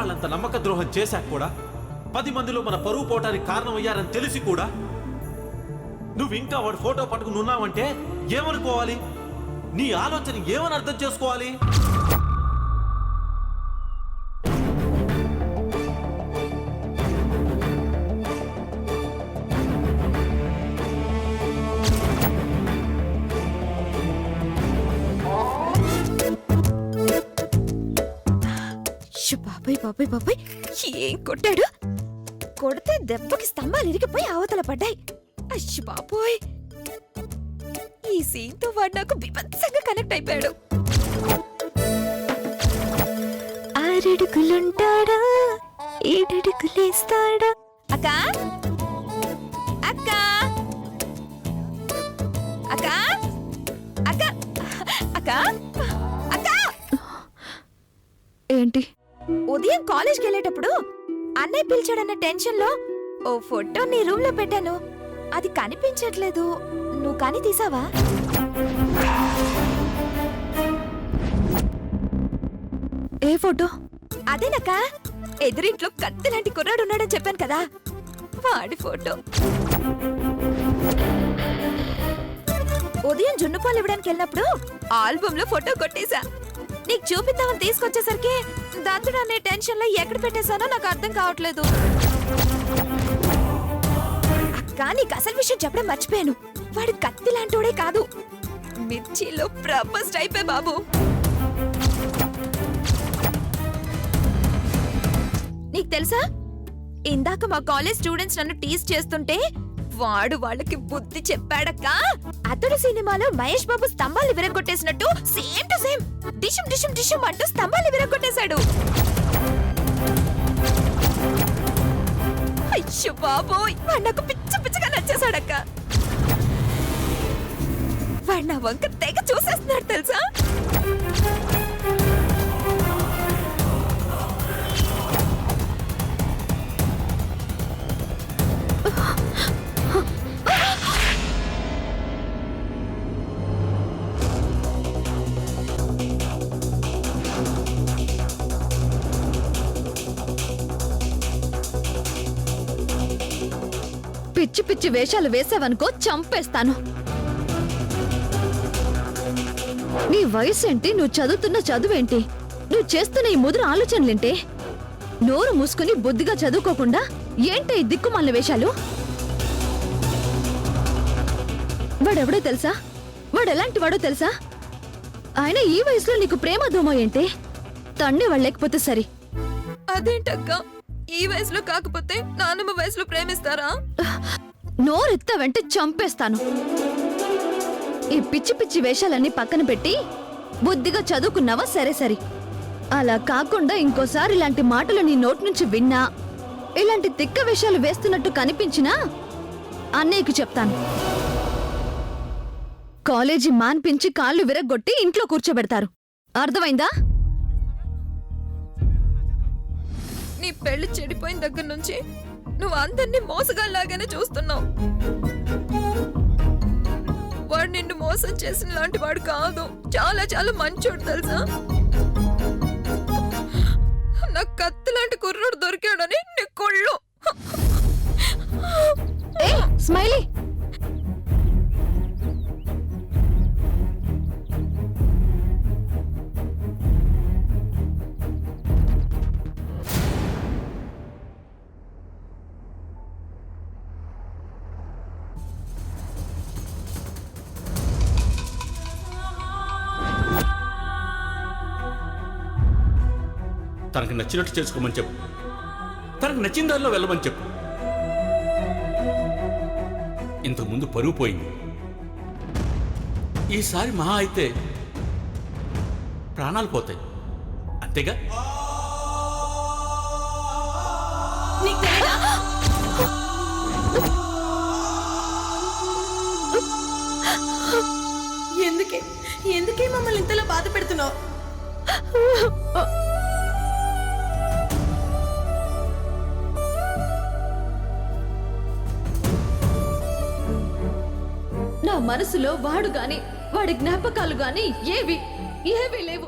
వాళ్ళంత నమ్మక ద్రోహం చేశాక కూడా 10 మందిలో మన పరువు పోవటానికి కారణమయ్యారని తెలిసి కూడా నువ్వు ఇంకా వాడి ఫోటో పట్టుకుని ఉన్నావంటే ఏమనుకోవాలి? నీ ఆలోచన ఏమని అర్థం చేసుకోవాలి? బాబాయ్ బాబాయ్ బాబాయ్ ఏం కొట్టాడు? కొడితే దెబ్బకి స్తంభాలు ఇరిగిపోయి అవతల పడ్డాయి. అయ్యో బాబోయ్, ఈ సీన్ తో వాడు నాకు బీభత్సంగా కనెక్ట్ అయిపోయాడు. 6 అడుగులుంటాడా 7 అడుగులేస్తాడా? అక్క అక్క అక్క అక్క అక్క అక్క ఏంటి? ఉదయం కాలేజ్కి వెళ్ళేటప్పుడు అన్నయ్య పిలిచాడన్న టెన్షన్ లో ఓ ఫోటో నీ రూమ్ లో పెట్టాను. అది కనిపించట్లేదు. నువ్వు కానీ తీసావా? ఏ ఫోటో? అదేనక్క, ఎదురింట్లో కత్తి లాంటి కుర్రాడు ఉన్నాడని చెప్పాను కదా, వాడి ఫోటో. ఉదయం జున్నుపాలు ఇవ్వడానికి వెళ్ళినప్పుడు ఆల్బమ్ లో ఫోటో కొట్టేశా. నీకు చూపిద్దామని తీసుకొచ్చేసరికి దత్తుడు అనే టెన్షన్ లో ఎక్కడ పెట్టేశానో నాకు అర్థం కావట్లేదు. అక్క, నీకు అసలు విషయం చెప్పడం మర్చిపోయాను. వాడు కత్తి లాంటోడే కాదు, మిర్చిలో ప్రపోజ్ టైపే బాబు. నీకు తెలుసా, ఇందాక మా కాలేజ్ స్టూడెంట్స్ నన్ను టీజ్ చేస్తుంటే వాడు వాళ్ళకి బుద్ధి చెప్పాడక్క. అతడు సినిమాలో మహేష్ బాబు స్తంభాలు విరగొట్టేసినట్టు సేమ్ టు సేమ్ డిషం డిషం డిషం అంటూ స్తంభాలు విరగొట్టేశాడు. అయ్యో బాబోయ్, వాడు నాకు పిచ్చ పిచ్చగా నచ్చేశాడక్క. వాడు నా వంక తెగ చూసేస్తున్నాడు తెలుసా. పిచ్చి పిచ్చి వేషాలు వేసావనుకో చంపేస్తాను. నీ వయసేంటి? నువ్వు చదువుతున్న చదువేంటి? నువ్వు చేస్తున్న ఈ ముదురు ఆలోచనలేంటి? నోరు మూసుకుని బుద్ధిగా చదువుకోకుండా ఏంటి ఈ దిక్కుమాలిన వేషాలు? వాడెవడో తెలుసా? వాడెలాంటి వాడో తెలుసా? ఆయన ఈ వయసులో నీకు ప్రేమ ధూమో ఏంటి? తండ్రి వాళ్ళేకపోతే సరి. అదేంటక్క, ఈ వయసులో కాకపోతే నాన్నమ్మ వయసులో ప్రేమిస్తారా? నోరెత్తావంటే చంపేస్తాను. ఈ పిచ్చి పిచ్చి వేషాలన్నీ పక్కన పెట్టి బుద్ధిగా చదువుకున్నావా? సరే సరి. అలా కాకుండా ఇంకోసారి ఇలాంటి మాటలు నీ నోటి నుంచి విన్నా, ఇలాంటి తిక్క వేషాలు వేస్తున్నట్టు కనిపించినా అన్నయ్యకు చెప్తాను. కాలేజీ మాన్పించి కాళ్ళు విరగ్గొట్టి ఇంట్లో కూర్చోబెడతారు. అర్థమైందా? నీ పెళ్లి చెడిపోయిన దగ్గర నుంచి నువ్వు అందరినీ మోసగాళ్ళలాగానే చూస్తున్నావు. వాడు నిన్ను మోసం చేసిన లాంటి వాడు కాదు, చాలా చాలా మంచోడు తెలుసా. నాకు కత్తి లాంటి కుర్రోడు దొరికాడని నీ కొళ్ళు. స్మైలీ, తనకు నచ్చినట్టు చేసుకోమని చెప్పు. తనకు నచ్చిన దారిలో వెళ్ళమని చెప్పు. ఇంతకుముందు పరువు పోయింది. ఈసారి మహా అయితే ప్రాణాలు పోతాయి, అంతేగా? ఎందుకే మమ్మల్ని ఇంతలా బాధ పెడుతున్నావు? నా మనసులో వాడు గాని వాడి జ్ఞాపకాలు గాని ఏవి లేవు.